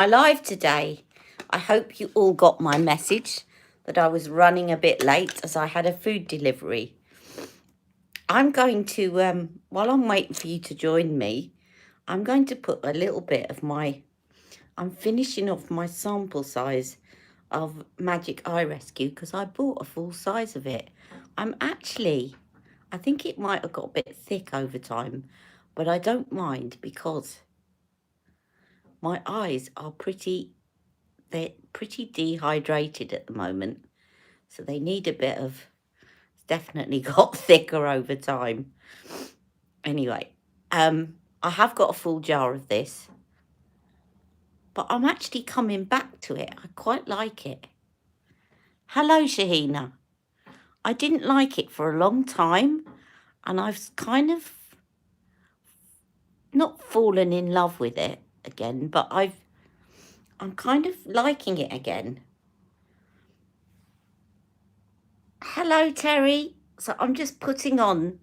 My live today. I hope you all got my message that I was running a bit late as I had a food delivery. I'm going to, while I'm waiting for you to join me, I'm going to put a little bit of I'm finishing off my sample size of Magic Eye Rescue because I bought a full size of it. I think it might have got a bit thick over time, but I don't mind because my eyes are they're pretty dehydrated at the moment. So they need a bit of, it's definitely got thicker over time. Anyway, I have got a full jar of this, but I'm actually coming back to it. I quite like it. Hello, Shahina. I didn't like it for a long time, and I've kind of not fallen in love with it again, but I'm kind of liking it again. Hello, Terry. So I'm just putting on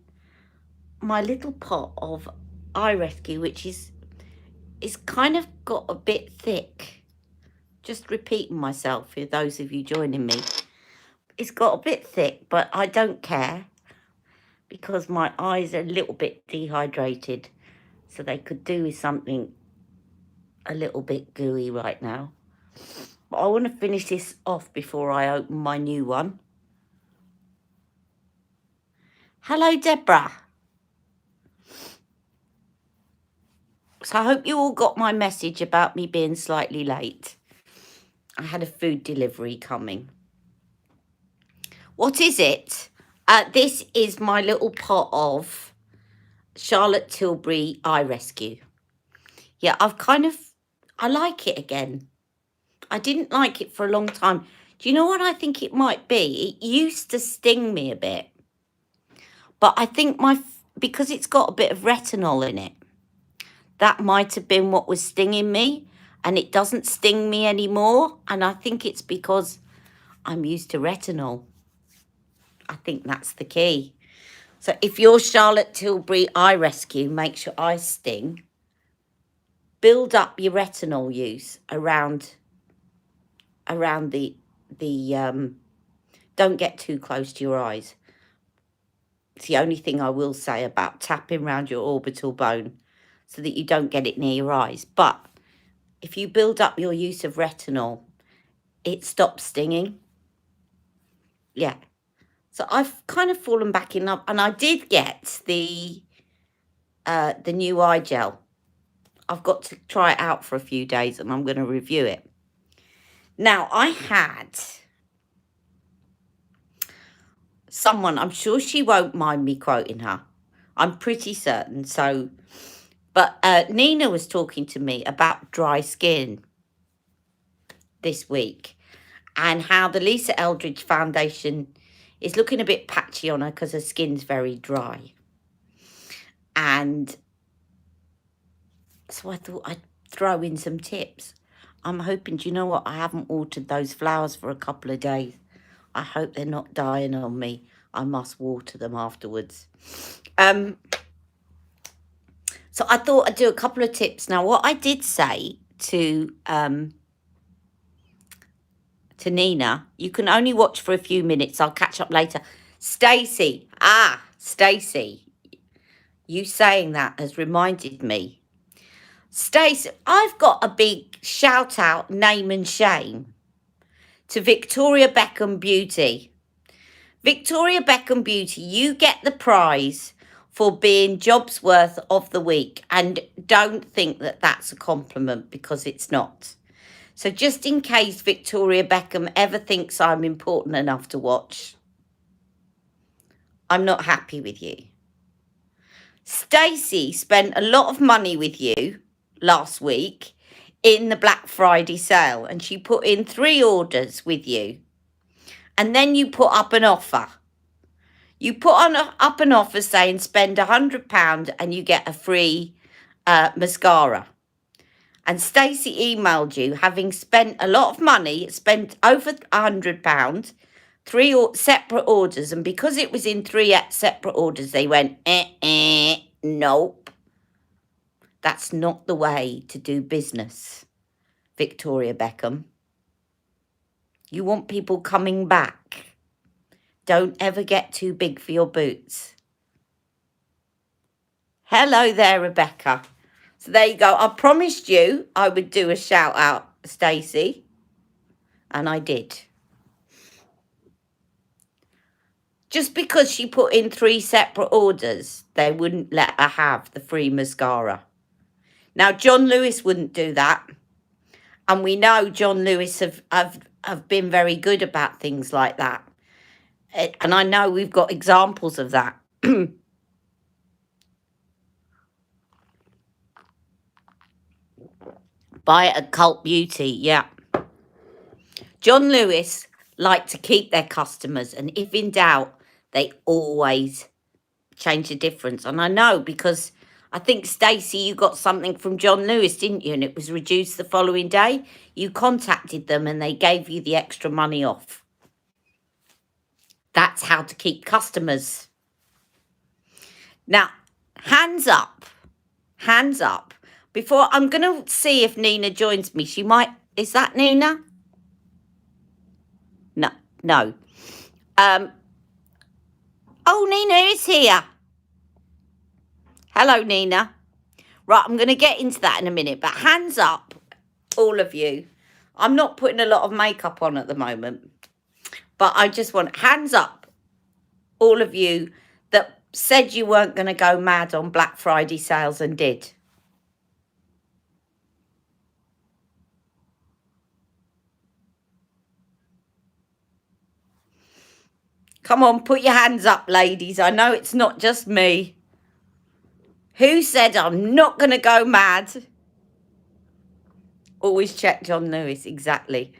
my little pot of Eye Rescue, which is kind of got a bit thick. Just repeating myself for those of you joining me. It's got a bit thick, but I don't care because my eyes are a little bit dehydrated. So they could do with something a little bit gooey right now. But I want to finish this off before I open my new one. Hello, Deborah. So I hope you all got my message about me being slightly late. I had a food delivery coming. What is it? This is my little pot of Charlotte Tilbury Eye Rescue. Yeah, I like it again. I didn't like it for a long time. Do you know what I think it might be? It used to sting me a bit. But I think because it's got a bit of retinol in it, that might have been what was stinging me. And it doesn't sting me anymore. And I think it's because I'm used to retinol. I think that's the key. So if your Charlotte Tilbury Eye Rescue makes your eyes sting, build up your retinol use around the don't get too close to your eyes. It's the only thing I will say about tapping around your orbital bone so that you don't get it near your eyes. But if you build up your use of retinol, it stops stinging. Yeah. So I've kind of fallen back in love, and I did get the new eye gel. I've got to try it out for a few days, and I'm going to review it. Now, I had someone, I'm sure she won't mind me quoting her. I'm pretty certain. But Nina was talking to me about dry skin this week and how the Lisa Eldridge foundation is looking a bit patchy on her because her skin's very dry. And so I thought I'd throw in some tips. I'm hoping, do you know what? I haven't watered those flowers for a couple of days. I hope they're not dying on me. I must water them afterwards. So I thought I'd do a couple of tips. Now, what I did say to Nina, you can only watch for a few minutes. I'll catch up later. Stacey, you saying that has reminded me. Stacey, I've got a big shout out, name and shame to Victoria Beckham Beauty. Victoria Beckham Beauty, you get the prize for being Jobsworth of the week. And don't think that that's a compliment because it's not. So just in case Victoria Beckham ever thinks I'm important enough to watch, I'm not happy with you. Stacey spent a lot of money with you last week in the Black Friday sale, and she put in 3 orders with you. And then you put up an offer. You put up an offer saying spend £100 and you get a free mascara. And Stacey emailed you, having spent a lot of money, spent over £100, 3 separate orders. And because it was in 3 separate orders, they went, nope. That's not the way to do business. Victoria Beckham. You want people coming back. Don't ever get too big for your boots. Hello there, Rebecca. So there you go. I promised you I would do a shout out, Stacey. And I did. Just because she put in 3 separate orders, they wouldn't let her have the free mascara. Now, John Lewis wouldn't do that. And we know John Lewis have been very good about things like that. And I know we've got examples of that. Buy it at Cult Beauty, yeah. John Lewis like to keep their customers, and if in doubt, they always change the difference. And I know because I think, Stacey, you got something from John Lewis, didn't you? And it was reduced the following day. You contacted them and they gave you the extra money off. That's how to keep customers. Now, hands up. Hands up. Before, I'm going to see if Nina joins me. She might. Is that Nina? No. Oh, Nina is here. Hello, Nina. Right, I'm going to get into that in a minute. But hands up, all of you. I'm not putting a lot of makeup on at the moment. But I just want hands up, all of you that said you weren't going to go mad on Black Friday sales and did. Come on, put your hands up, ladies. I know it's not just me. Who said I'm not going to go mad? Always check John Lewis, exactly.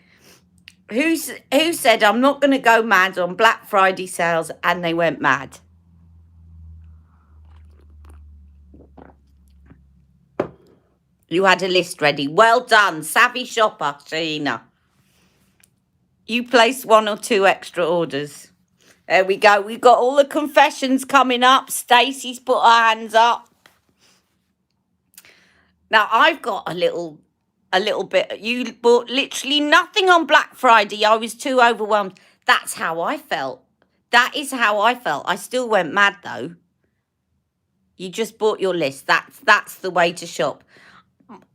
Who said I'm not going to go mad on Black Friday sales and they went mad? You had a list ready. Well done, savvy shopper, Sheena. You placed 1 or 2 extra orders. There we go. We've got all the confessions coming up. Stacey's put her hands up. Now, I've got a little bit. You bought literally nothing on Black Friday. I was too overwhelmed. That's how I felt. That is how I felt. I still went mad, though. You just bought your list. That's the way to shop.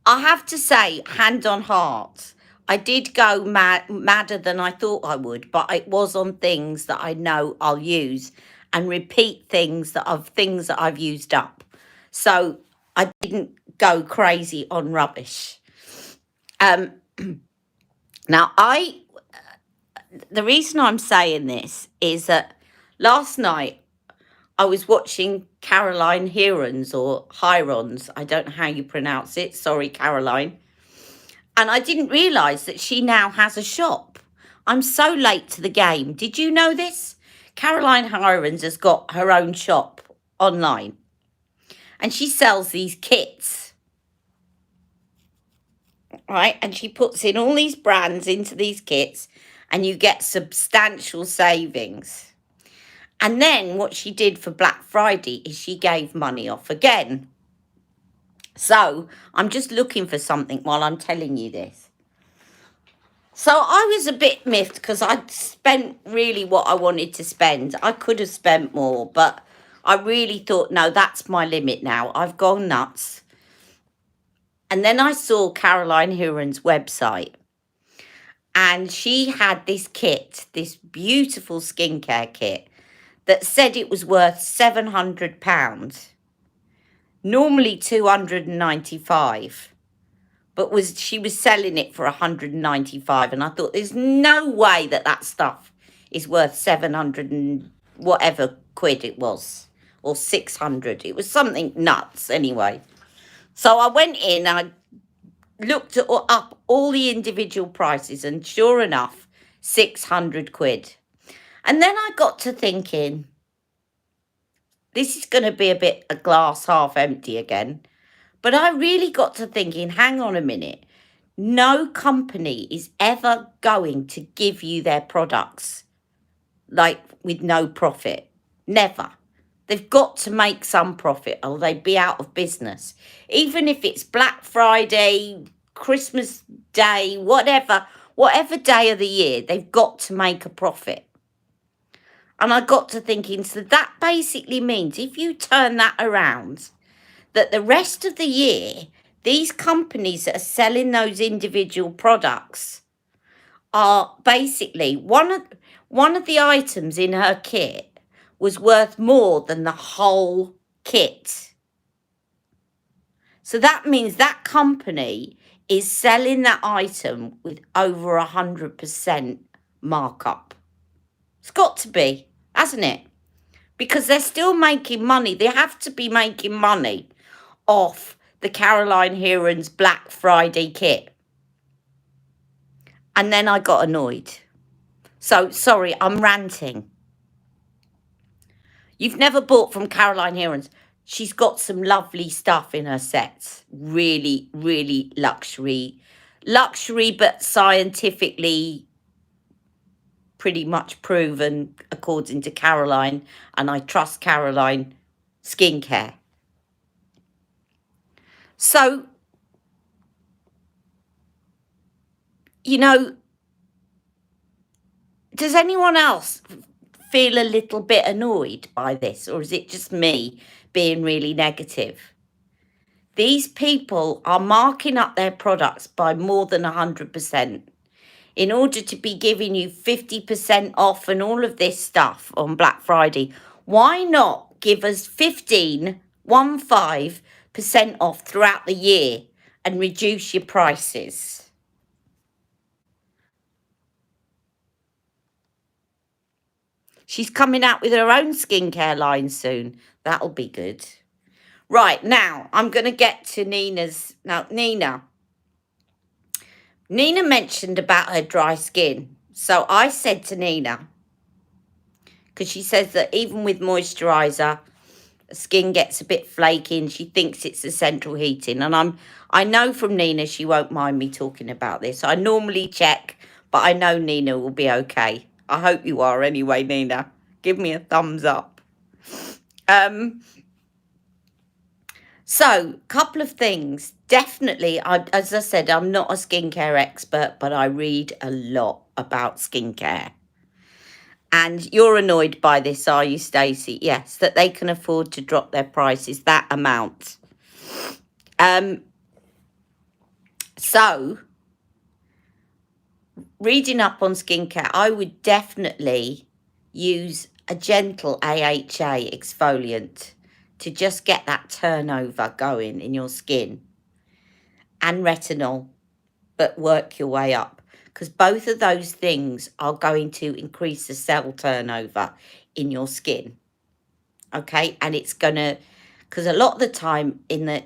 I have to say, hand on heart, I did go madder than I thought I would, but it was on things that I know I'll use and repeat things that I've used up. So I didn't go crazy on rubbish. Now, the reason I'm saying this is that last night I was watching Caroline Hirons or Hirons. I don't know how you pronounce it. Sorry, Caroline. And I didn't realise that she now has a shop. I'm so late to the game. Did you know this? Caroline Hirons has got her own shop online. And she sells these kits. Right? And she puts in all these brands into these kits. And you get substantial savings. And then what she did for Black Friday is she gave money off again. So I'm just looking for something while I'm telling you this. So I was a bit miffed because I'd spent really what I wanted to spend. I could have spent more, but I really thought, no, that's my limit now. I've gone nuts. And then I saw Caroline Hirons' website. And she had this kit, this beautiful skincare kit, that said it was worth £700. Normally 295, but she was selling it for 195, and I thought there's no way that stuff is worth 700 and whatever quid it was, or 600. It was something nuts anyway. So I went in, I looked up all the individual prices, and sure enough, 600 quid. And then I got to thinking, this is going to be a glass half empty again. But I really got to thinking, hang on a minute. No company is ever going to give you their products like with no profit. Never. They've got to make some profit or they'd be out of business. Even if it's Black Friday, Christmas Day, whatever day of the year, they've got to make a profit. And I got to thinking, so that basically means if you turn that around, that the rest of the year, these companies that are selling those individual products are basically one of the items in her kit was worth more than the whole kit. So that means that company is selling that item with over 100% markup. It's got to be, hasn't it? Because they're still making money. They have to be making money off the Caroline Heron's Black Friday kit. And then I got annoyed. So, sorry, I'm ranting. You've never bought from Caroline Heron's. She's got some lovely stuff in her sets. Really, really luxury. Luxury, but scientifically pretty much proven according to Caroline. And I trust Caroline skincare. So, you know, does anyone else feel a little bit annoyed by this? Or is it just me being really negative? These people are marking up their products by more than 100% in order to be giving you 50% off and all of this stuff on Black Friday. Why not give us 15% off throughout the year and reduce your prices? She's coming out with her own skincare line soon. That'll be good. Right, now I'm going to get to Nina's. Now, Nina mentioned about her dry skin. So I said to Nina, because she says that even with moisturiser, skin gets a bit flaky and she thinks it's the central heating. And I know from Nina she won't mind me talking about this. I normally check, but I know Nina will be okay. I hope you are anyway, Nina. Give me a thumbs up. So, couple of things. Definitely, as I said, I'm not a skincare expert, but I read a lot about skincare. And you're annoyed by this, are you, Stacey? Yes, that they can afford to drop their prices that amount. So, reading up on skincare, I would definitely use a gentle AHA exfoliant to just get that turnover going in your skin, and retinol, but work your way up, because both of those things are going to increase the cell turnover in your skin. Okay, and it's gonna, because a lot of the time in the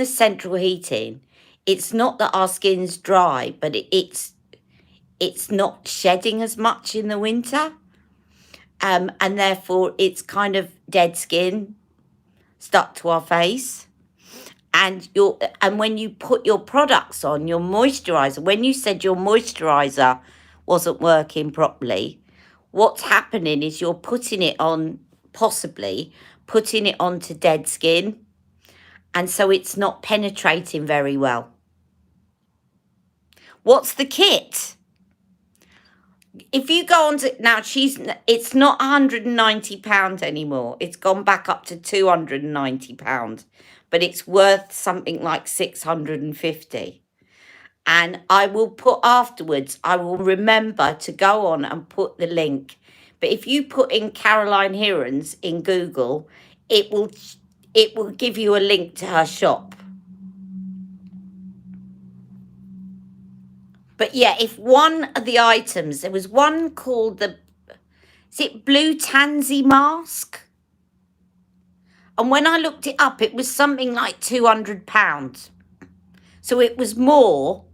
central heating, it's not that our skin's dry, but it's not shedding as much in the winter. And therefore it's kind of dead skin stuck to our face. And when you put your products on, your moisturiser, when you said your moisturiser wasn't working properly, what's happening is you're putting it on, possibly putting it onto dead skin. And so it's not penetrating very well. What's the kit? If you go on to, now it's not £190 anymore. It's gone back up to £290, but it's worth something like £650. And I will put afterwards, I will remember to go on and put the link. But if you put in Caroline Heron's in Google, it will give you a link to her shop. But yeah, if one of the items, there was one called is it Blue Tansy Mask? And when I looked it up, it was something like £200. So it was more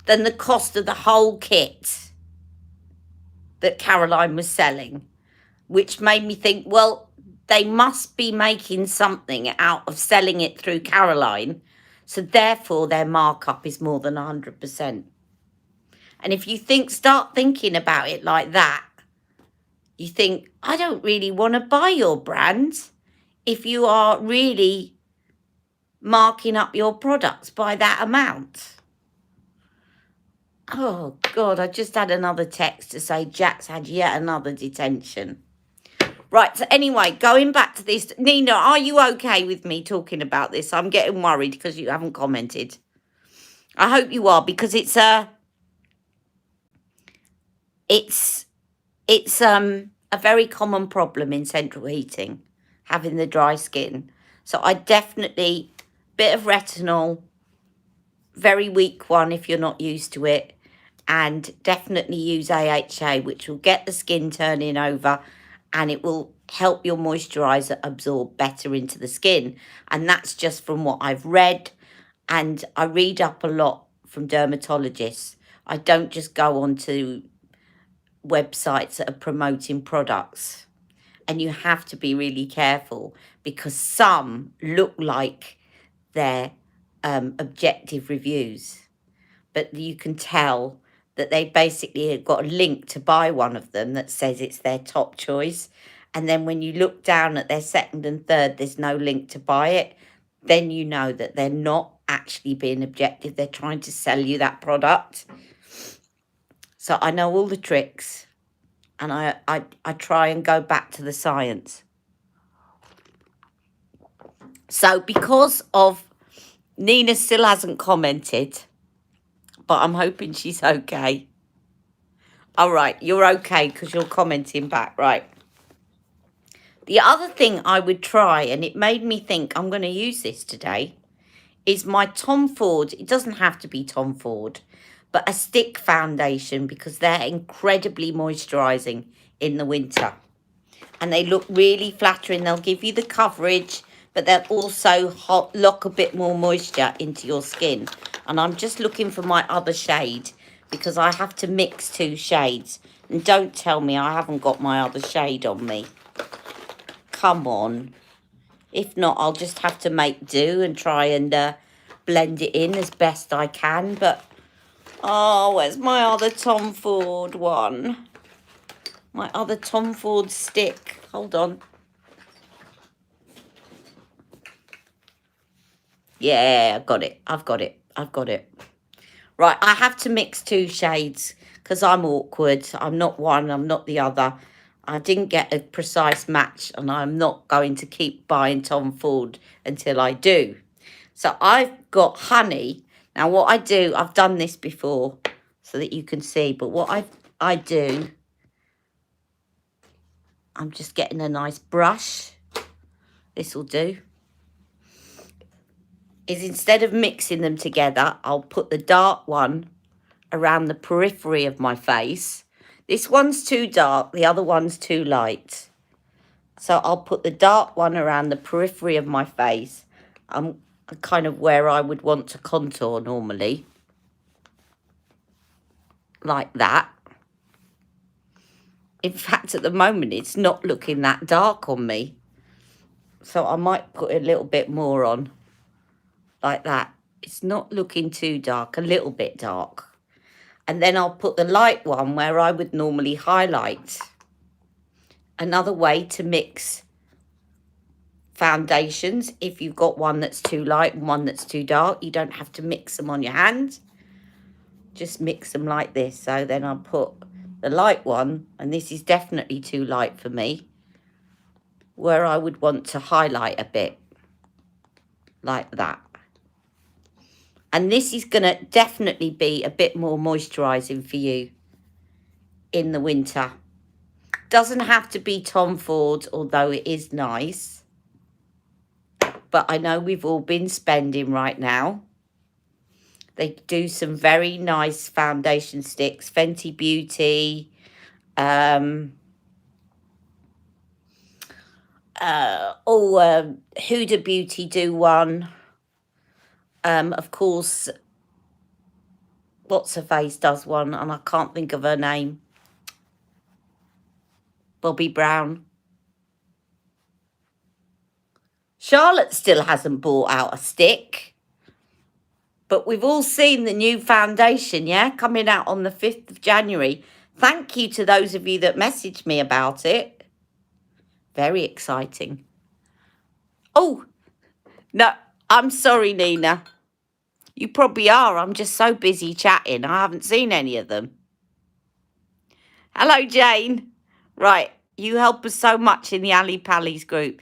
than the cost of the whole kit that Caroline was selling, which made me think, well, they must be making something out of selling it through Caroline. So therefore their markup is more than 100%. And if you start thinking about it like that, you think, I don't really want to buy your brand if you are really marking up your products by that amount. Oh, God, I just had another text to say Jack's had yet another detention. Right, so anyway, going back to this. Nina, are you okay with me talking about this? I'm getting worried because you haven't commented. I hope you are, because it's a very common problem in central heating, having the dry skin. So I definitely, bit of retinol, very weak one if you're not used to it, and definitely use AHA, which will get the skin turning over and it will help your moisturizer absorb better into the skin. And that's just from what I've read, and I read up a lot from dermatologists. I don't just go onto websites that are promoting products. And you have to be really careful, because some look like they're objective reviews, but you can tell that they basically have got a link to buy one of them that says it's their top choice. And then when you look down at their second and third, there's no link to buy it. Then you know that they're not actually being objective. They're trying to sell you that product. So I know all the tricks, and I try and go back to the science. So because of Nina still hasn't commented, but I'm hoping she's okay. All right, you're okay because you're commenting back, right? The other thing I would try, and it made me think I'm going to use this today, is my Tom Ford. It doesn't have to be Tom Ford, but a stick foundation, because they're incredibly moisturising in the winter. And they look really flattering. They'll give you the coverage, but they'll also lock a bit more moisture into your skin. And I'm just looking for my other shade, because I have to mix two shades. And don't tell me I haven't got my other shade on me. Come on. If not, I'll just have to make do and try and blend it in as best I can. But, oh, where's my other Tom Ford one? My other Tom Ford stick. Hold on. Yeah, I've got it. I've got it. I've got it. Right, I have to mix two shades because I'm awkward. I'm not one, I'm not the other. I didn't get a precise match, and I'm not going to keep buying Tom Ford until I do. So I've got honey. Now what I do, I've done this before so that you can see, but what I do, I'm just getting a nice brush. This will do. Is instead of mixing them together, I'll put the dark one around the periphery of my face. This one's too dark, the other one's too light. So I'll put the dark one around the periphery of my face. Kind of where I would want to contour normally. Like that. In fact, at the moment, it's not looking that dark on me. So I might put a little bit more on. Like that. It's not looking too dark, a little bit dark. And then I'll put the light one where I would normally highlight. Another way to mix foundations, if you've got one that's too light and one that's too dark, you don't have to mix them on your hand. Just mix them like this. So then I'll put the light one, and this is definitely too light for me, where I would want to highlight a bit. Like that. And this is going to definitely be a bit more moisturising for you in the winter. Doesn't have to be Tom Ford, although it is nice. But I know we've all been spending right now. They do some very nice foundation sticks. Fenty Beauty. Huda Beauty do one. Of course, what's her face does one, and I can't think of her name. Bobbi Brown. Charlotte still hasn't bought out a stick. But we've all seen the new foundation, yeah, coming out on the 5th of January. Thank you to those of you that messaged me about it. Very exciting. Oh, no, I'm sorry, Nina. You probably are. I'm just so busy chatting. I haven't seen any of them. Hello, Jane. Right. You help us so much in the Ali Pallies group.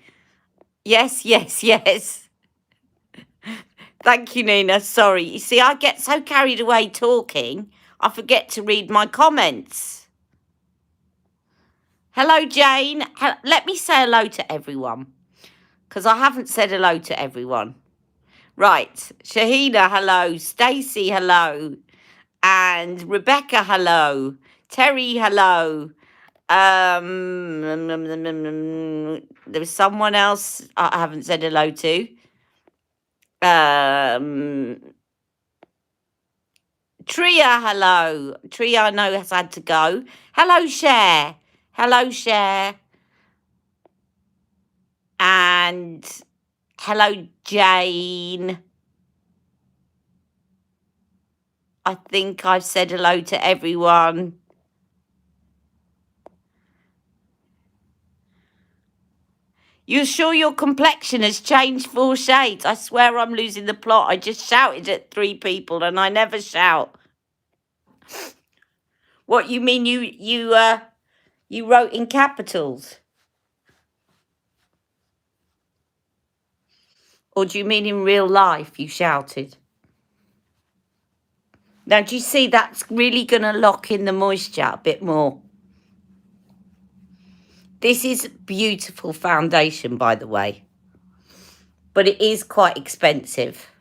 Yes, yes, yes. Thank you, Nina. Sorry. You see, I get so carried away talking, I forget to read my comments. Hello, Jane. Let me say hello to everyone, because I haven't said hello to everyone. Right. Shahina, hello. Stacey, hello. And Rebecca, hello. Terry, hello. There was someone else I haven't said hello to. Tria, hello. Tria, I know has had to go. Hello, Cher. Hello, Cher. And hello, Jane. I think I've said hello to everyone. You're sure your complexion has changed 4 shades? I swear I'm losing the plot. I just shouted at 3 people and I never shout. What, you mean you wrote in capitals? Or do you mean in real life you shouted? Now, do you see that's really going to lock in the moisture a bit more? This is beautiful foundation, by the way. But it is quite expensive.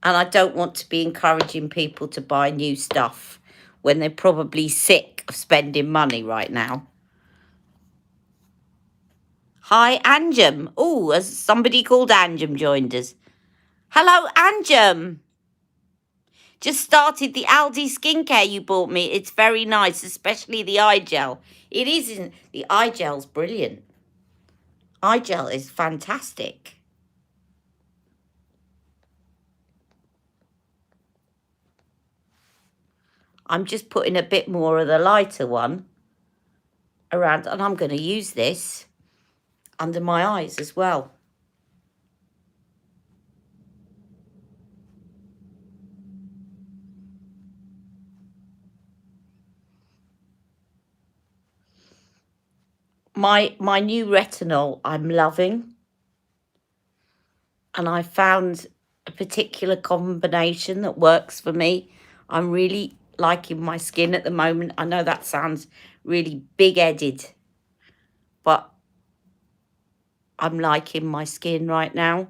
And I don't want to be encouraging people to buy new stuff when they're probably sick of spending money right now. Hi, Anjum. Oh, has somebody called Anjum joined us? Hello, Anjum. Just started the Aldi skincare you bought me. It's very nice, especially the eye gel. It isn't. The eye gel's brilliant. Eye gel is fantastic. I'm just putting a bit more of the lighter one around, and I'm going to use this under my eyes as well. My new retinol I'm loving, and I found a particular combination that works for me. I'm really liking my skin at the moment. I know that sounds really big-headed, but I'm liking my skin right now.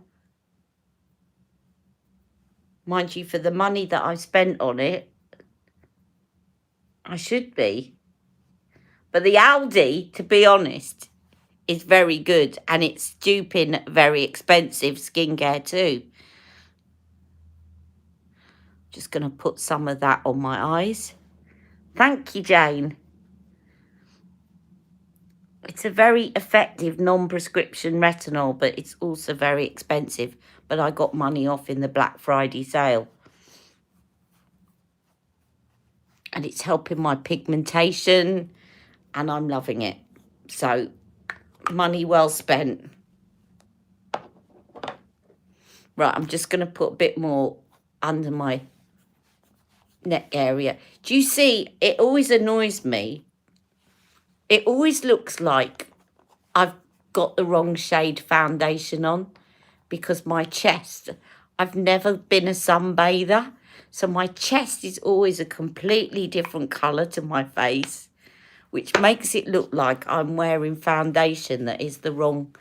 Mind you, for the money that I've spent on it, I should be. But the Aldi, to be honest, is very good, and it's duping very expensive skincare too. Just going to put some of that on my eyes. Thank you, Jane. It's a very effective non-prescription retinol, but it's also very expensive. But I got money off in the Black Friday sale. And it's helping my pigmentation, and I'm loving it. So, money well spent. Right, I'm just going to put a bit more under my neck area. Do you see, it always annoys me. It always looks like I've got the wrong shade foundation on because my chest, I've never been a sunbather. So my chest is always a completely different colour to my face, which makes it look like I'm wearing foundation that is the wrong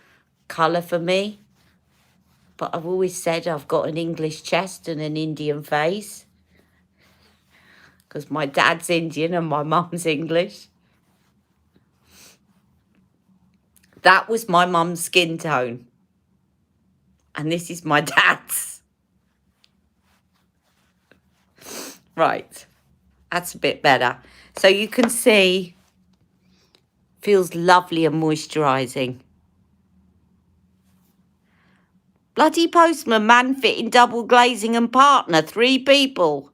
colour for me. But I've always said I've got an English chest and an Indian face, because my dad's Indian and my mum's English. That was my mum's skin tone. And this is my dad's. Right. That's a bit better. So you can see, feels lovely and moisturising. Bloody postman, man fitting, double glazing and partner. 3 people.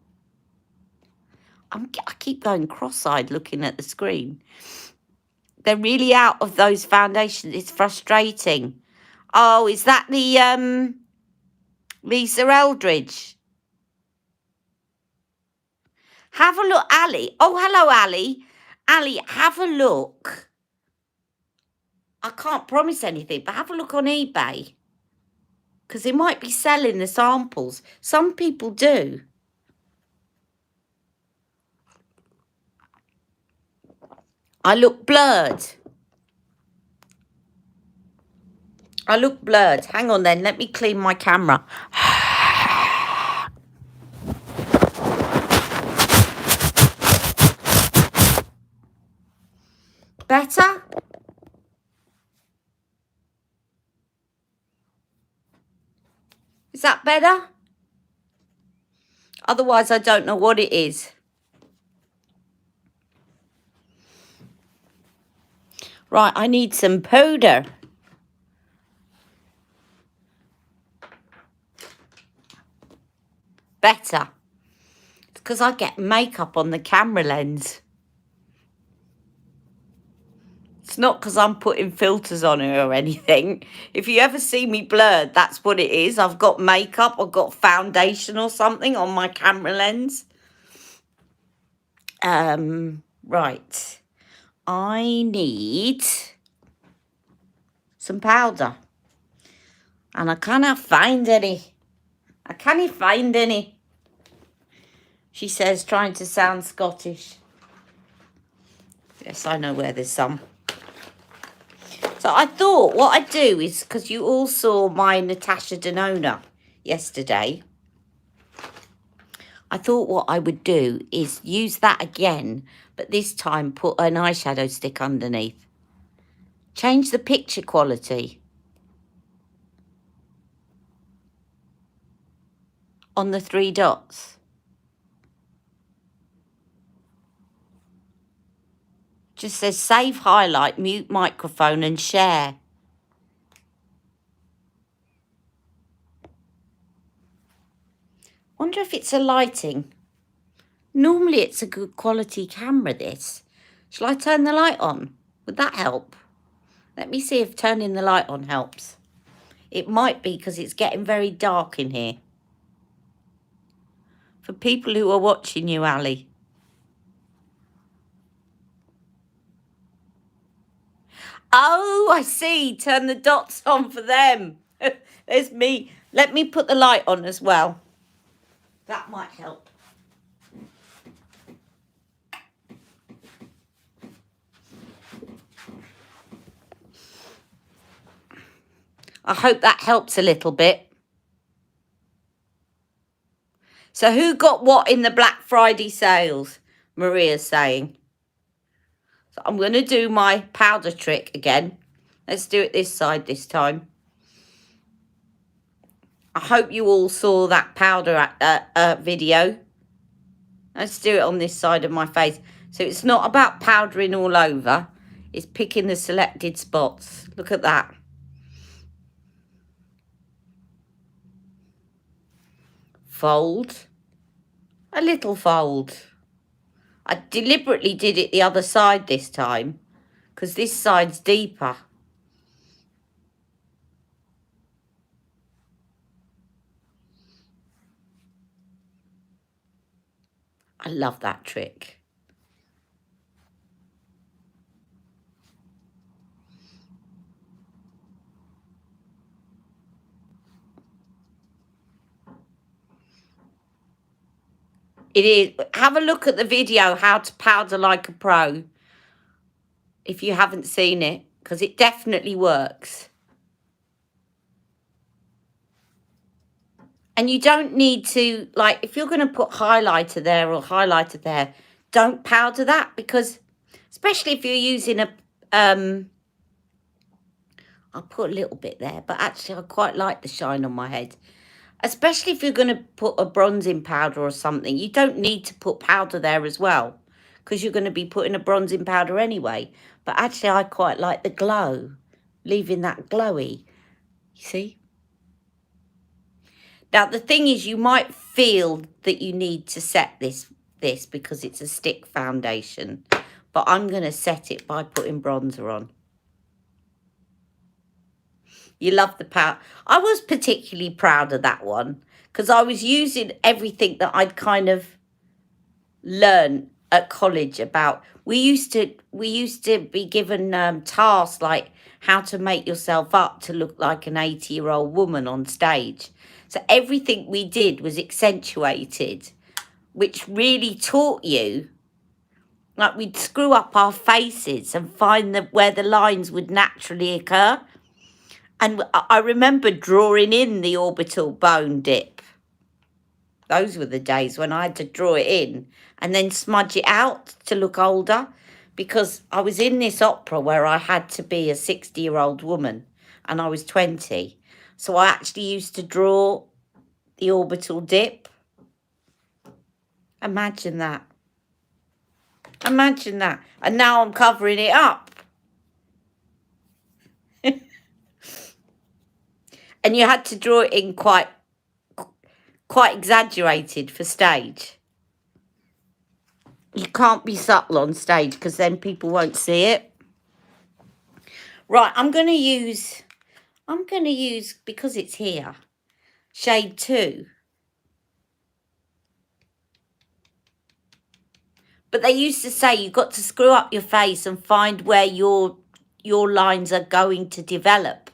I keep going cross-eyed looking at the screen. They're really out of those foundations. It's frustrating. Oh, is that the Lisa Eldridge. Have a look, Ali. Oh, hello, Ali. Ali, have a look. I can't promise anything, but have a look on eBay. Because they might be selling the samples. Some people do. I look blurred. I look blurred. Hang on then. Let me clean my camera. Better? Is that better? Otherwise, I don't know what it is. Right, I need some powder. Better. It's because I get makeup on the camera lens. It's not because I'm putting filters on it or anything. If you ever see me blurred, that's what it is. I've got makeup, I've got foundation or something on my camera lens. Right. I need some powder. And I cannot find any. I can't find any. She says, trying to sound Scottish. Yes, I know where there's some. So I thought what I'd do is, because you all saw my Natasha Denona yesterday, I thought what I would do is use that again, but this time put an eyeshadow stick underneath. Change the picture quality on the 3 dots. Just says save highlight, mute microphone and share. Wonder if it's a lighting. Normally it's a good quality camera, this. Shall I turn the light on? Would that help? Let me see if turning the light on helps. It might be because it's getting very dark in here. For people who are watching you, Ali. Oh, I see. Turn the dots on for them. There's me. Let me put the light on as well. That might help. I hope that helps a little bit. So who got what in the Black Friday sales? Maria's saying. So I'm going to do my powder trick again. Let's do it this side this time. I hope you all saw that powder video. Let's do it on this side of my face. So it's not about powdering all over. It's picking the selected spots. Look at that. Fold. A little fold. I deliberately did it the other side this time because this side's deeper. I love that trick. It is. Have a look at the video, How to Powder Like a Pro, if you haven't seen it, because it definitely works. And you don't need to, like, if you're going to put highlighter there or highlighter there, don't powder that, because especially if you're using a, I'll put a little bit there, but actually I quite like the shine on my head. Especially if you're going to put a bronzing powder or something, you don't need to put powder there as well, because you're going to be putting a bronzing powder anyway. But actually I quite like the glow, leaving that glowy, you see? Now, the thing is, you might feel that you need to set this because it's a stick foundation. But I'm going to set it by putting bronzer on. You love the powder. I was particularly proud of that one because I was using everything that I'd kind of learned at college about. We used to be given tasks like how to make yourself up to look like an 80-year-old woman on stage. So everything we did was accentuated, which really taught you. Like, we'd screw up our faces and find where the lines would naturally occur. And I remember drawing in the orbital bone dip. Those were the days when I had to draw it in and then smudge it out to look older, because I was in this opera where I had to be a 60-year-old woman and I was 20. So I actually used to draw the orbital dip. Imagine that. Imagine that. And now I'm covering it up. And you had to draw it in quite exaggerated for stage. You can't be subtle on stage because then people won't see it. Right, I'm going to use, because it's here, shade 2. But they used to say you've got to screw up your face and find where your lines are going to develop.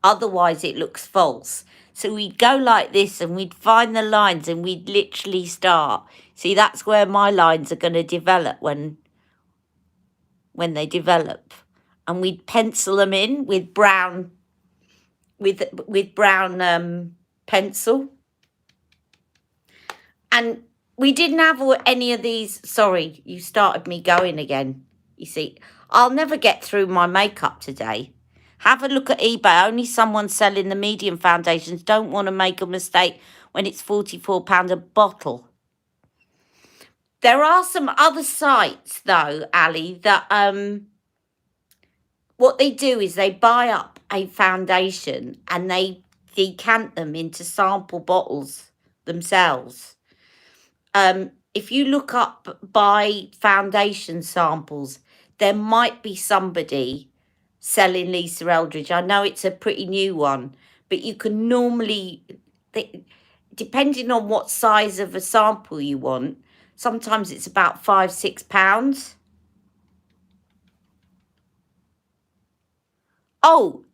Otherwise, it looks false. So we'd go like this and we'd find the lines and we'd literally start. See, that's where my lines are going to develop when they develop. And we'd pencil them in with brown, with brown pencil. And we didn't have any of these. Sorry, you started me going again. You see, I'll never get through my makeup today. Have a look at eBay. Only someone selling the medium foundations. Don't want to make a mistake when it's £44 a bottle. There are some other sites, though, Ali, that what they do is they buy up a foundation and they decant them into sample bottles themselves. If you look up buy foundation samples, there might be somebody selling Lisa Eldridge. I know it's a pretty new one, but you can normally, depending on what size of a sample you want, sometimes it's about £5-6. Oh,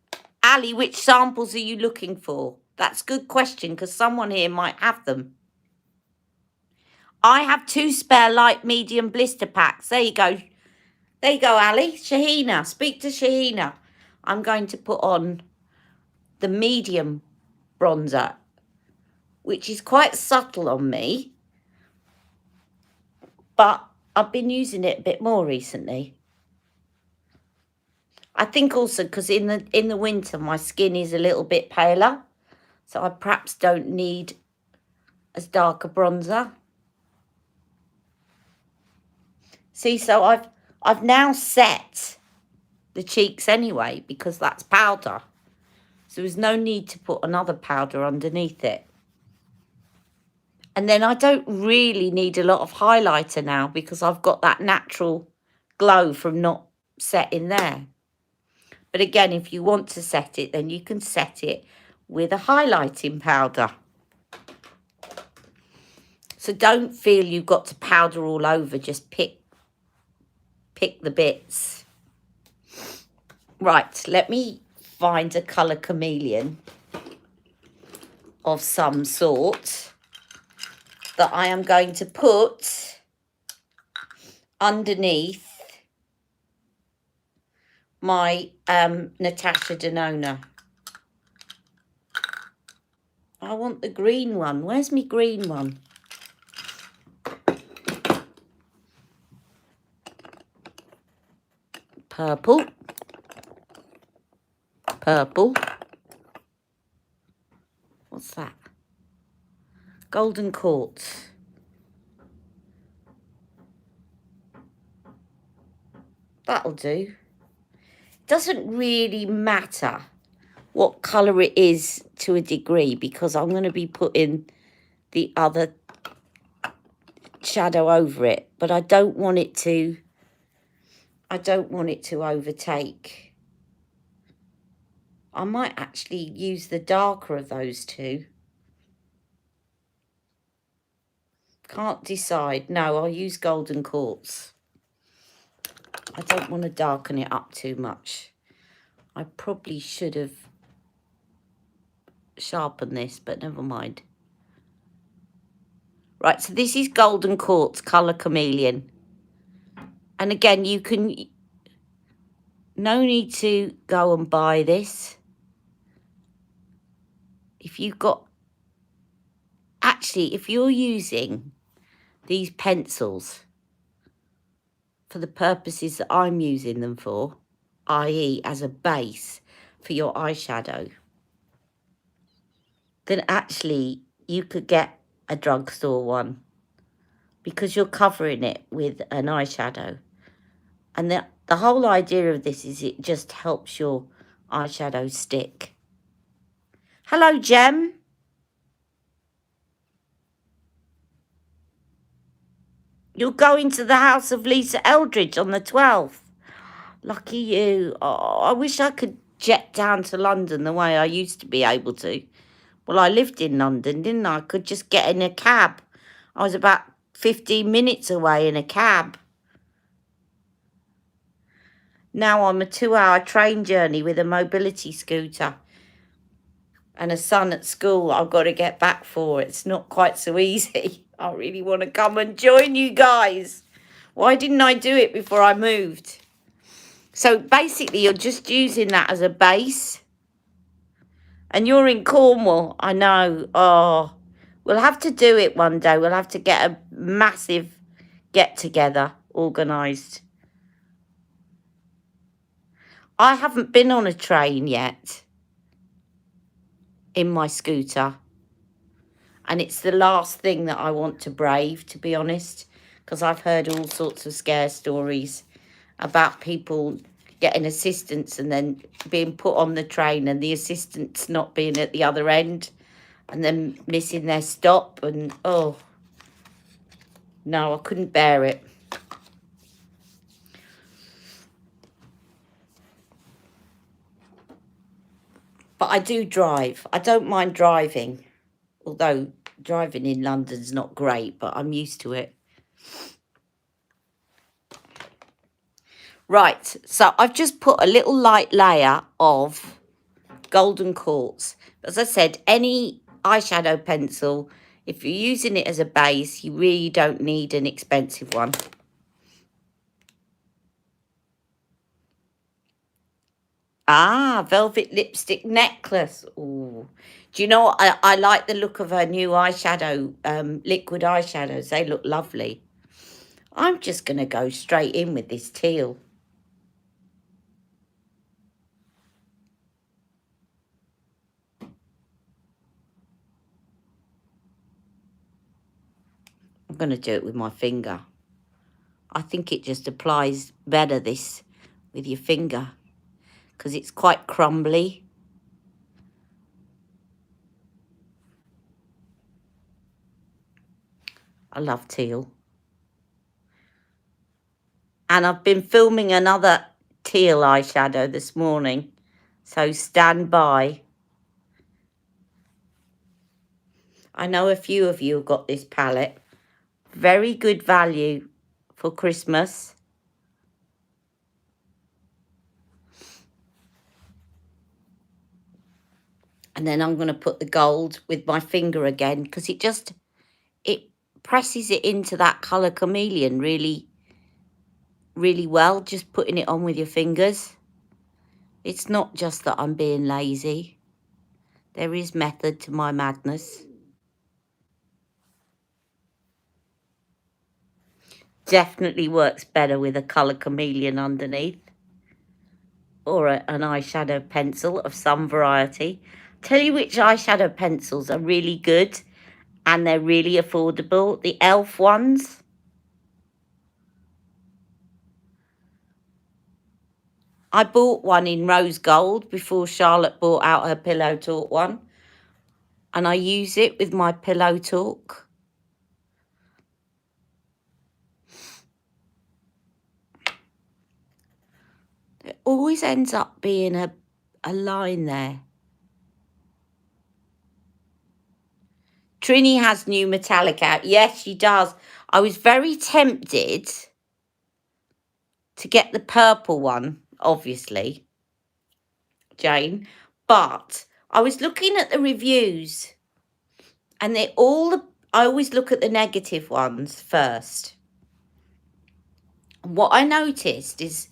Ali, which samples are you looking for? That's a good question, because someone here might have them. I have 2 spare light medium blister packs. There you go. There you go, Ali. Shahina, speak to Shahina. I'm going to put on the medium bronzer, which is quite subtle on me, but I've been using it a bit more recently. I think also because in the winter my skin is a little bit paler, so I perhaps don't need as dark a bronzer. See, so I've now set the cheeks anyway, because that's powder. So there's no need to put another powder underneath it. And then I don't really need a lot of highlighter now, because I've got that natural glow from not setting there. But again, if you want to set it, then you can set it with a highlighting powder. So don't feel you've got to powder all over. Just pick the bits. Right, let me find a colour Chameleon of some sort that I am going to put underneath my Natasha Denona. I want the green one. Where's my green one? Purple. Purple. What's that? Golden Quartz. That'll do. Doesn't really matter what colour it is to a degree, because I'm going to be putting the other shadow over it, but I don't want it to overtake. I might actually use the darker of those two. Can't decide. No, I'll use Golden Quartz. I don't want to darken it up too much. I probably should have sharpened this, but never mind. Right, so this is Golden Quartz, colour Chameleon. And again, you can... No need to go and buy this. If you've got... Actually, if you're using these pencils for the purposes that I'm using them for, i.e. as a base for your eyeshadow, then actually you could get a drugstore one because you're covering it with an eyeshadow. And the whole idea of this is it just helps your eyeshadow stick. Hello, Jem. You're going to the house of Lisa Eldridge on the 12th. Lucky you. Oh, I wish I could jet down to London the way I used to be able to. Well, I lived in London, didn't I? I could just get in a cab. I was about 15 minutes away in a cab. Now I'm a 2-hour train journey with a mobility scooter. And a son at school I've got to get back for. It's not quite so easy. I really want to come and join you guys. Why didn't I do it before I moved? So basically you're just using that as a base. And you're in Cornwall. I know. Oh, we'll have to do it one day. We'll have to get a massive get-together organised. I haven't been on a train yet in my scooter. And it's the last thing that I want to brave, to be honest, because I've heard all sorts of scare stories about people getting assistance and then being put on the train and the assistants not being at the other end and then missing their stop. And, oh, no, I couldn't bear it. But I do drive. I don't mind driving, although driving in London's not great, but I'm used to it. Right, so I've just put a little light layer of Golden Quartz. As I said, any eyeshadow pencil, if you're using it as a base, you really don't need an expensive one. Ah, velvet lipstick necklace. Ooh. Do you know what? I like the look of her new eyeshadow, liquid eyeshadows. They look lovely. I'm just going to go straight in with this teal. I'm going to do it with my finger. I think it just applies better this with your finger because it's quite crumbly. I love teal. And I've been filming another teal eyeshadow this morning, so stand by. I know a few of you have got this palette. Very good value for Christmas. And then I'm going to put the gold with my finger again because it presses it into that colour Chameleon really, really well, just putting it on with your fingers. It's not just that I'm being lazy. There is method to my madness. Definitely works better with a colour Chameleon underneath. Or an eyeshadow pencil of some variety. Tell you which eyeshadow pencils are really good and they're really affordable. The e.l.f. ones. I bought one in rose gold before Charlotte bought out her Pillow Talk one. And I use it with my Pillow Talk. It always ends up being a line there. Trini has new metallic out. Yes, she does. I was very tempted to get the purple one, obviously, Jane. But I was looking at the reviews, and I always look at the negative ones first. And what I noticed is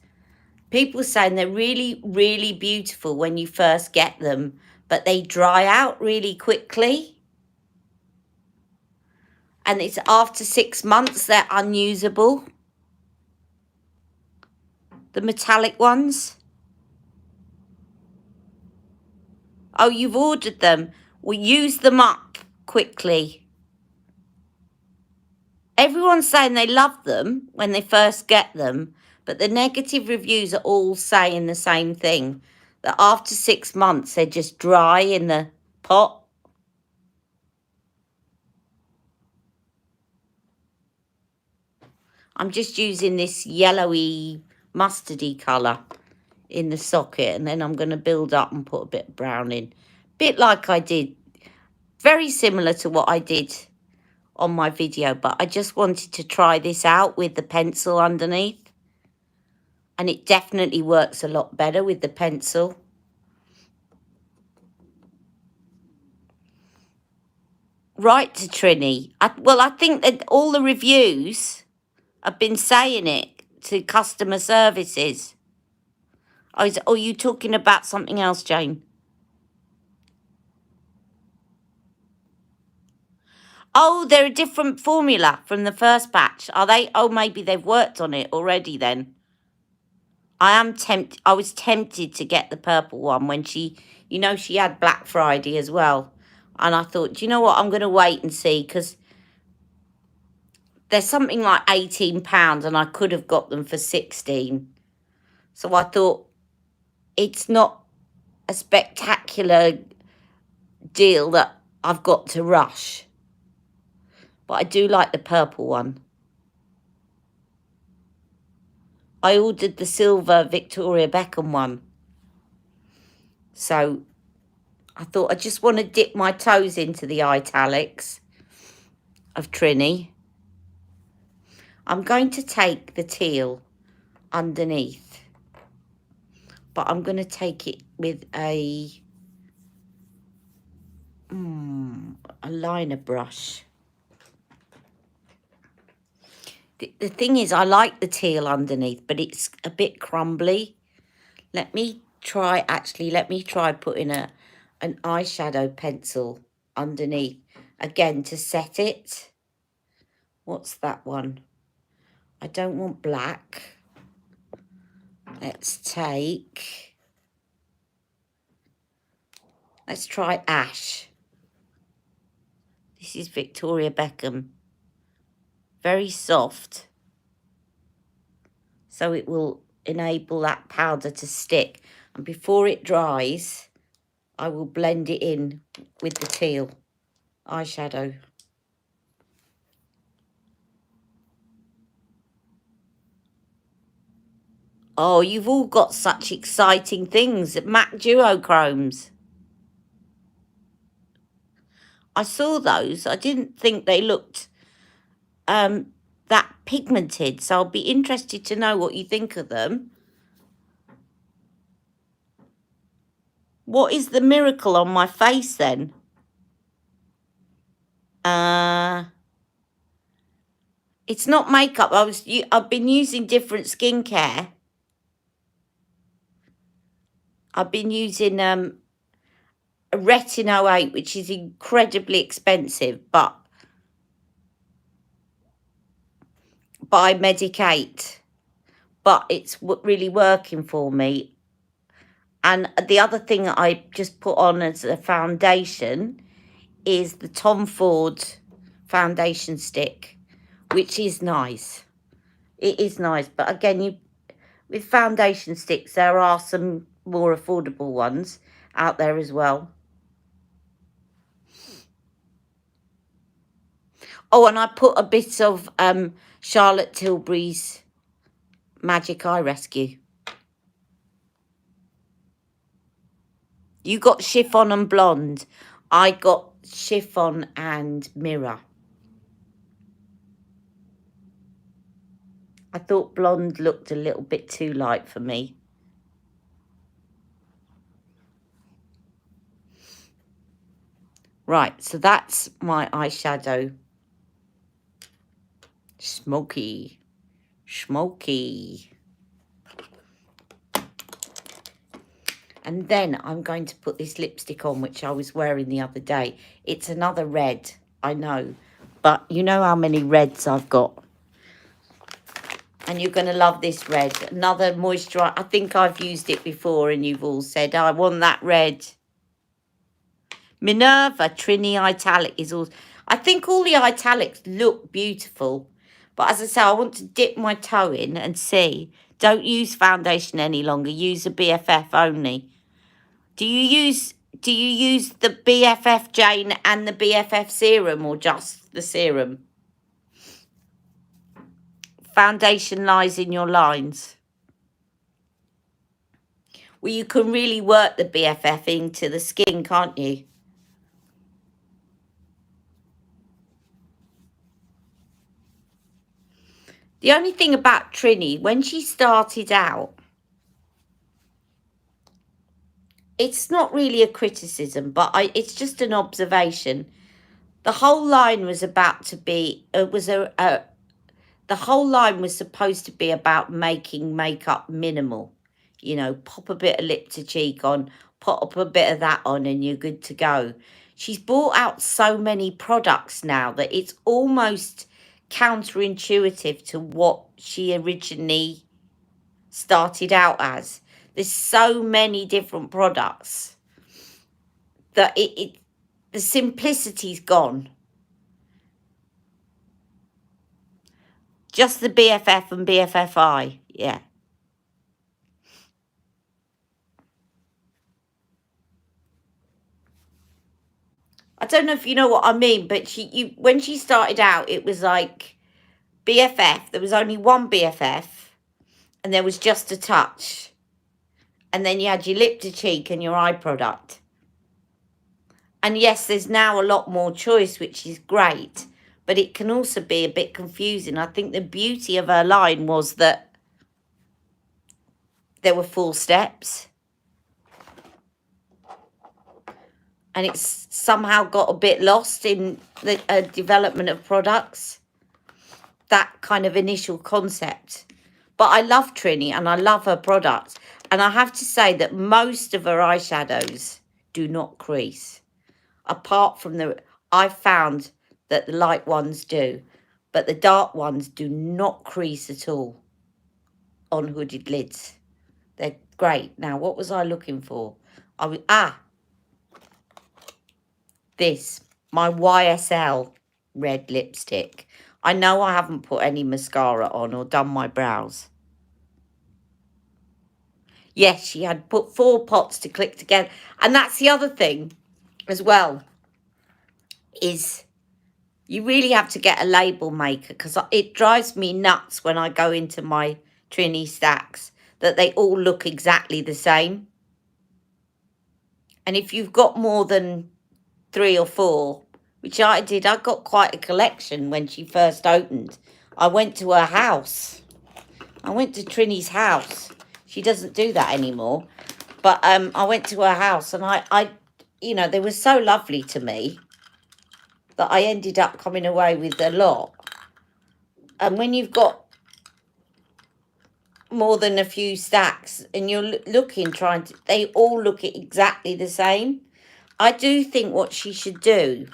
people saying they're really, really beautiful when you first get them, but they dry out really quickly. And it's after 6 months they're unusable. The metallic ones. Oh, you've ordered them. Well, use them up quickly. Everyone's saying they love them when they first get them, but the negative reviews are all saying the same thing. That after 6 months, they're just dry in the pot. I'm just using this yellowy, mustardy colour in the socket, and then I'm going to build up and put a bit of brown in. Bit like I did, very similar to what I did on my video, but I just wanted to try this out with the pencil underneath. And it definitely works a lot better with the pencil. Right to Trini. I think that all the reviews have been saying it to customer services. Oh, are you talking about something else, Jane? Oh, they're a different formula from the first batch. Are they? Oh, maybe they've worked on it already then. I was tempted to get the purple one when she had Black Friday as well. And I thought, do you know what? I'm going to wait and see, because there's something like £18 and I could have got them for 16. So I thought it's not a spectacular deal that I've got to rush. But I do like the purple one. I ordered the silver Victoria Beckham one. So I thought I just want to dip my toes into the italics of Trini. I'm going to take the teal underneath, but I'm going to take it with a liner brush. The thing is, I like the teal underneath, but it's a bit crumbly. Let me try putting an eyeshadow pencil underneath again to set it. What's that one? I don't want black. Let's try ash. This is Victoria Beckham. Very soft, so it will enable that powder to stick. And before it dries, I will blend it in with the teal eyeshadow. Oh, you've all got such exciting things. MAC Duochromes. I saw those. I didn't think they looked that pigmented, so I'll be interested to know what you think of them. What is the miracle on my face then? It's not makeup. I've been using different skincare. I've been using a Retino 8, which is incredibly expensive, but by Medicate. But it's really working for me. And the other thing that I just put on as a foundation is the Tom Ford foundation stick, which is nice. It is nice. But again, with foundation sticks, there are some more affordable ones out there as well. Oh, and I put a bit of Charlotte Tilbury's Magic Eye Rescue. You got chiffon and blonde. I got chiffon and mirror. I thought blonde looked a little bit too light for me. Right, so that's my eyeshadow. Smoky. Smoky. And then I'm going to put this lipstick on, which I was wearing the other day. It's another red, I know. But you know how many reds I've got. And you're going to love this red. Another moisturiser. I think I've used it before and you've all said, I want that red. Minerva Trini Italic is all. I think all the italics look beautiful. But as I say, I want to dip my toe in and see. Don't use foundation any longer. Use a BFF only. Do you use the BFF Jane and the BFF serum or just the serum? Foundation lies in your lines. Well, you can really work the BFF into the skin, can't you? The only thing about Trini, when she started out, it's not really a criticism, but it's just an observation. The whole line was about to be, the whole line was supposed to be about making makeup minimal. You know, pop a bit of lip to cheek on, pop a bit of that on and you're good to go. She's brought out so many products now that it's almost counterintuitive to what she originally started out as. There's so many different products that the simplicity's gone. Just the BFF and BFFI, yeah. I don't know if you know what I mean, but when she started out, it was like BFF. There was only one BFF, and there was just a touch. And then you had your lip to cheek and your eye product. And yes, there's now a lot more choice, which is great, but it can also be a bit confusing. I think the beauty of her line was that there were 4 steps. And it's somehow got a bit lost in the development of products. That kind of initial concept. But I love Trini and I love her products. And I have to say that most of her eyeshadows do not crease. Apart from I found that the light ones do. But the dark ones do not crease at all on hooded lids. They're great. Now, what was I looking for? This, my YSL red lipstick. I know I haven't put any mascara on or done my brows. Yes, she had put 4 pots to click together. And that's the other thing as well, is you really have to get a label maker, because it drives me nuts when I go into my Trini stacks that they all look exactly the same. And if you've got more than 3 or 4, which I did, I got quite a collection when she first opened. I went to her house. I went to Trini's house. She doesn't do that anymore. But I went to her house and I you know, they were so lovely to me that I ended up coming away with a lot. And when you've got more than a few stacks and you're looking, they all look exactly the same. I do think what she should do,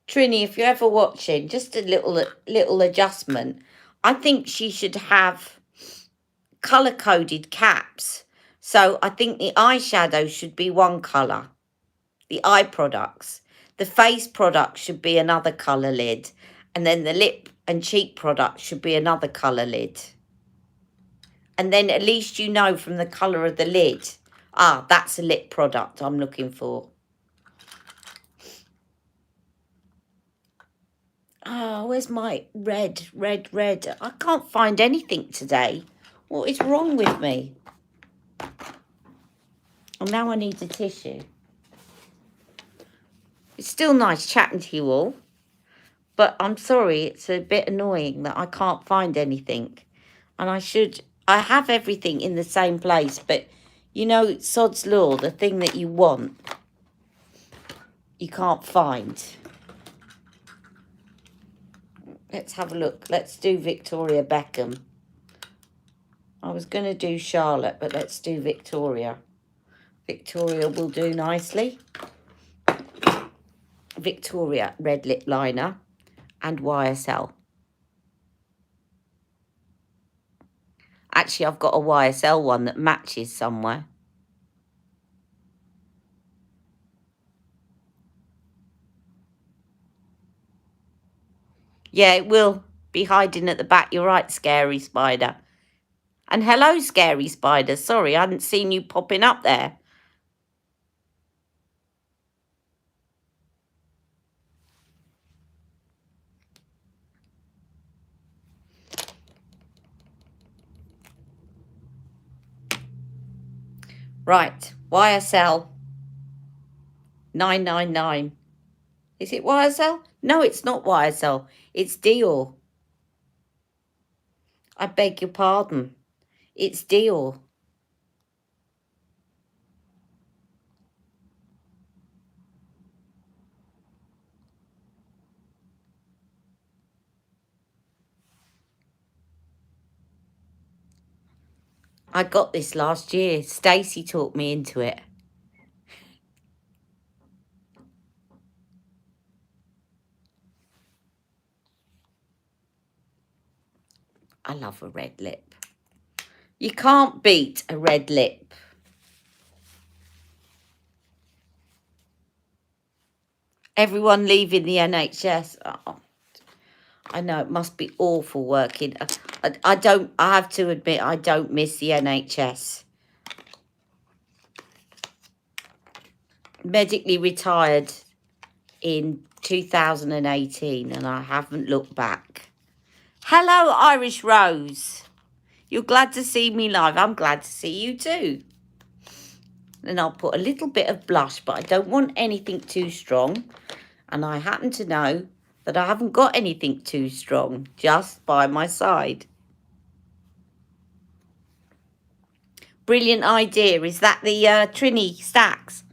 Trini, if you're ever watching, just a little adjustment. I think she should have colour-coded caps. So I think the eyeshadow should be one colour. The eye products. The face product should be another colour lid. And then the lip and cheek product should be another colour lid. And then at least you know from the colour of the lid, that's a lip product I'm looking for. Oh, where's my red? I can't find anything today. What is wrong with me? And now I need a tissue. It's still nice chatting to you all. But I'm sorry, it's a bit annoying that I can't find anything. And I have everything in the same place. But, you know, sod's law, the thing that you want, you can't find. Let's have a look. Let's do Victoria Beckham. I was going to do Charlotte, but let's do Victoria. Victoria will do nicely. Victoria red lip liner and YSL. Actually, I've got a YSL one that matches somewhere. Yeah, it will be hiding at the back. You're right, Scary Spider. And hello, Scary Spider. Sorry, I hadn't seen you popping up there. Right, YSL 999. Is it YSL? No, it's not YSL. It's Dior. I beg your pardon. It's Dior. I got this last year. Stacey talked me into it. I love a red lip. You can't beat a red lip. Everyone leaving the NHS. Oh, I know it must be awful working. I have to admit, I don't miss the NHS. Medically retired in 2018 and I haven't looked back. Hello, Irish Rose. You're glad to see me live. I'm glad to see you too. And I'll put a little bit of blush, but I don't want anything too strong. And I happen to know that I haven't got anything too strong just by my side. Brilliant idea. Is that the Trini stacks?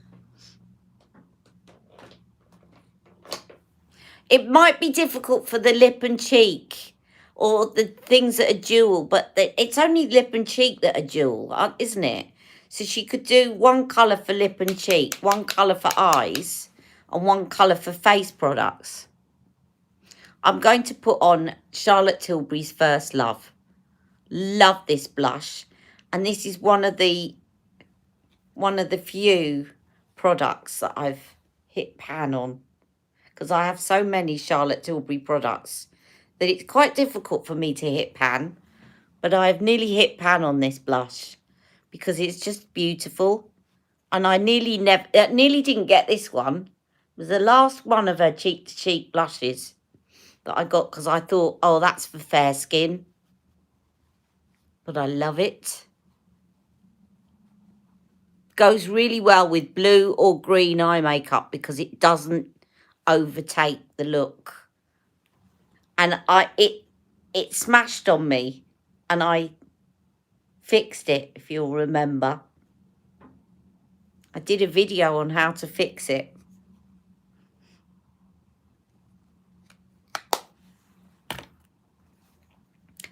It might be difficult for the lip and cheek or the things that are dual, but it's only lip and cheek that are dual, isn't it? So she could do one colour for lip and cheek, one colour for eyes, and one colour for face products. I'm going to put on Charlotte Tilbury's First Love. Love this blush. And this is one of the few products that I've hit pan on. Because I have so many Charlotte Tilbury products that it's quite difficult for me to hit pan. But I've nearly hit pan on this blush because it's just beautiful. And I nearly didn't get this one. It was the last one of her cheek-to-cheek blushes that I got because I thought, oh, that's for fair skin. But I love it. Goes really well with blue or green eye makeup because it doesn't overtake the look. And it smashed on me and I fixed it, if you'll remember. I did a video on how to fix it.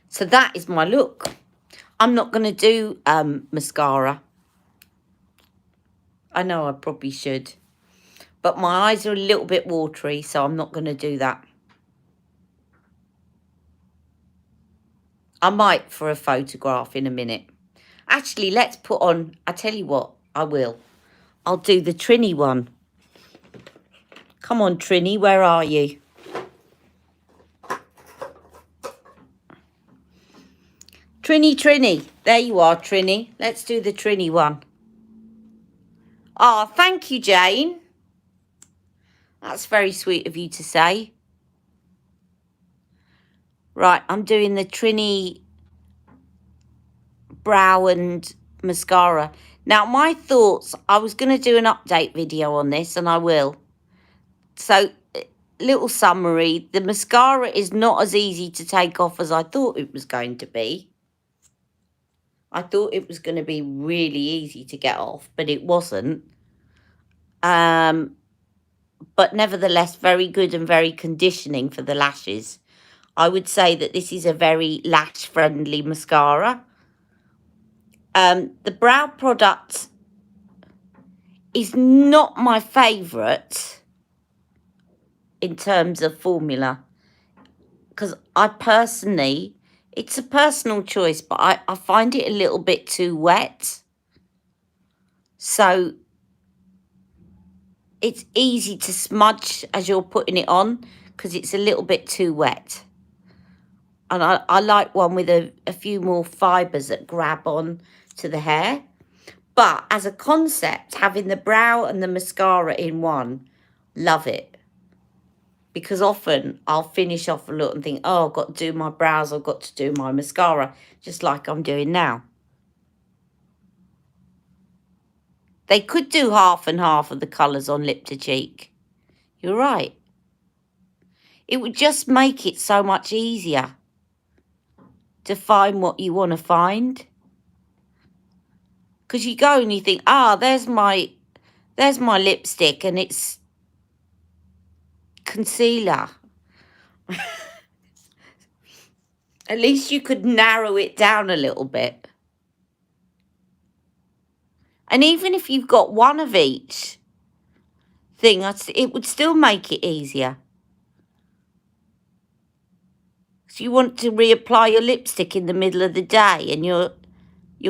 So that is my look. I'm not going to do mascara. I know I probably should. But my eyes are a little bit watery, so I'm not going to do that. I might for a photograph in a minute. Actually, let's put on, I tell you what, I will. I'll do the Trini one. Come on, Trini, where are you? Trini. There you are, Trini. Let's do the Trini one. Oh, thank you, Jane. That's very sweet of you to say. Right, I'm doing the Trini brow and mascara. Now, my thoughts, I was going to do an update video on this, and I will. So, little summary. The mascara is not as easy to take off as I thought it was going to be. I thought it was going to be really easy to get off, but it wasn't. But nevertheless, very good and very conditioning for the lashes. I would say that this is a very lash-friendly mascara. The brow product is not my favourite in terms of formula, because I personally, it's a personal choice, but I find it a little bit too wet. So it's easy to smudge as you're putting it on because it's a little bit too wet. And I like one with a few more fibres that grab on to the hair. But as a concept, having the brow and the mascara in one, love it. Because often I'll finish off a look and think, oh, I've got to do my brows, I've got to do my mascara, just like I'm doing now. They could do half and half of the colours on lip to cheek. You're right. It would just make it so much easier to find what you want to find. Because you go and you think, there's my lipstick and it's concealer. At least you could narrow it down a little bit. And even if you've got one of each thing, it would still make it easier. So you want to reapply your lipstick in the middle of the day and you're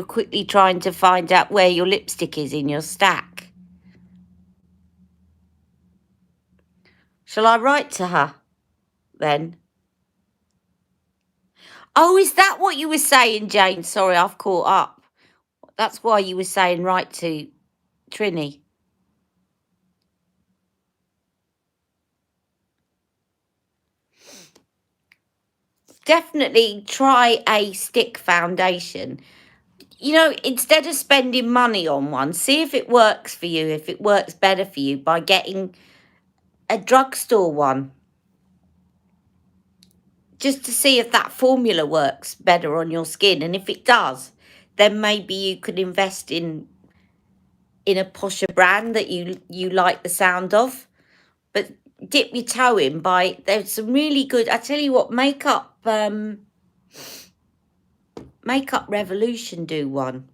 quickly trying to find out where your lipstick is in your stack. Shall I write to her then? Oh, is that what you were saying, Jane? Sorry, I've caught up. That's why you were saying write to Trini. Definitely try a stick foundation. You know, instead of spending money on one, see if it works for you, if it works better for you by getting a drugstore one. Just to see if that formula works better on your skin. And if it does, then maybe you could invest in a posher brand that you like the sound of. But dip your toe in there's some really good, I tell you what, Makeup Revolution do one.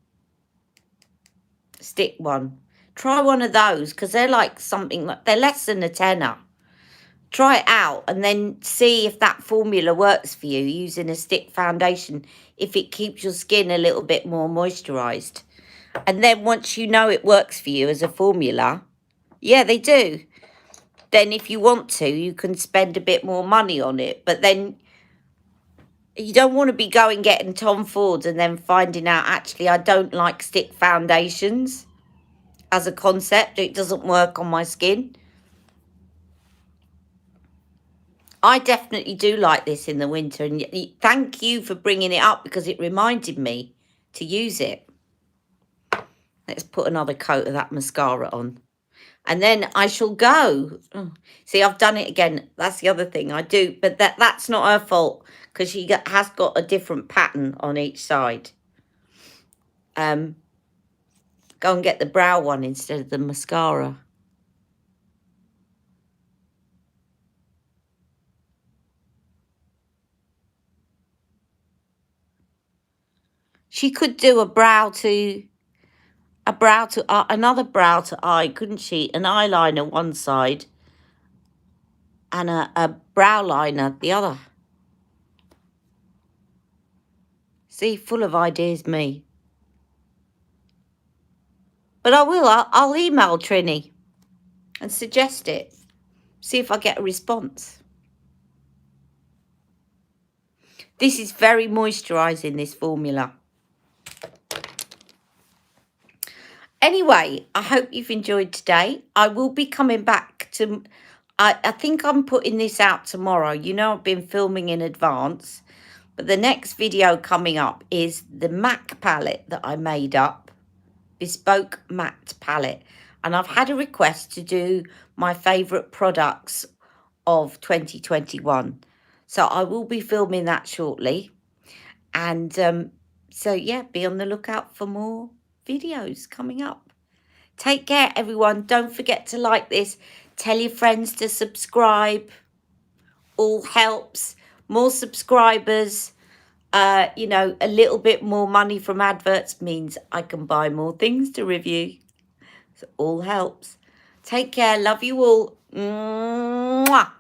Stick one. Try one of those because they're like they're less than a tenner. Try it out and then see if that formula works for you using a stick foundation, if it keeps your skin a little bit more moisturised. And then once you know it works for you as a formula, yeah, they do. Then if you want to, you can spend a bit more money on it. But then you don't want to be getting Tom Ford and then finding out, actually, I don't like stick foundations as a concept. It doesn't work on my skin. I definitely do like this in the winter, and thank you for bringing it up because it reminded me to use it. Let's put another coat of that mascara on. And then I shall go. Oh, see, I've done it again. That's the other thing I do, but that's not her fault because she has got a different pattern on each side. Go and get the brow one instead of the mascara. She could do another brow to eye, couldn't she? An eyeliner one side and a brow liner the other. See, full of ideas, me. But I'll email Trini and suggest it. See if I get a response. This is very moisturising, this formula. Anyway, I hope you've enjoyed today. I will be coming back to... I think I'm putting this out tomorrow. You know, I've been filming in advance. But the next video coming up is the MAC palette that I made up bespoke matte palette. And I've had a request to do my favourite products of 2021. So I will be filming that shortly. And so, yeah, be on the lookout for more videos coming up. Take care, everyone. Don't forget to like this. Tell your friends to subscribe. All helps. More subscribers. You know, a little bit more money from adverts means I can buy more things to review. So all helps. Take care. Love you all. Mwah.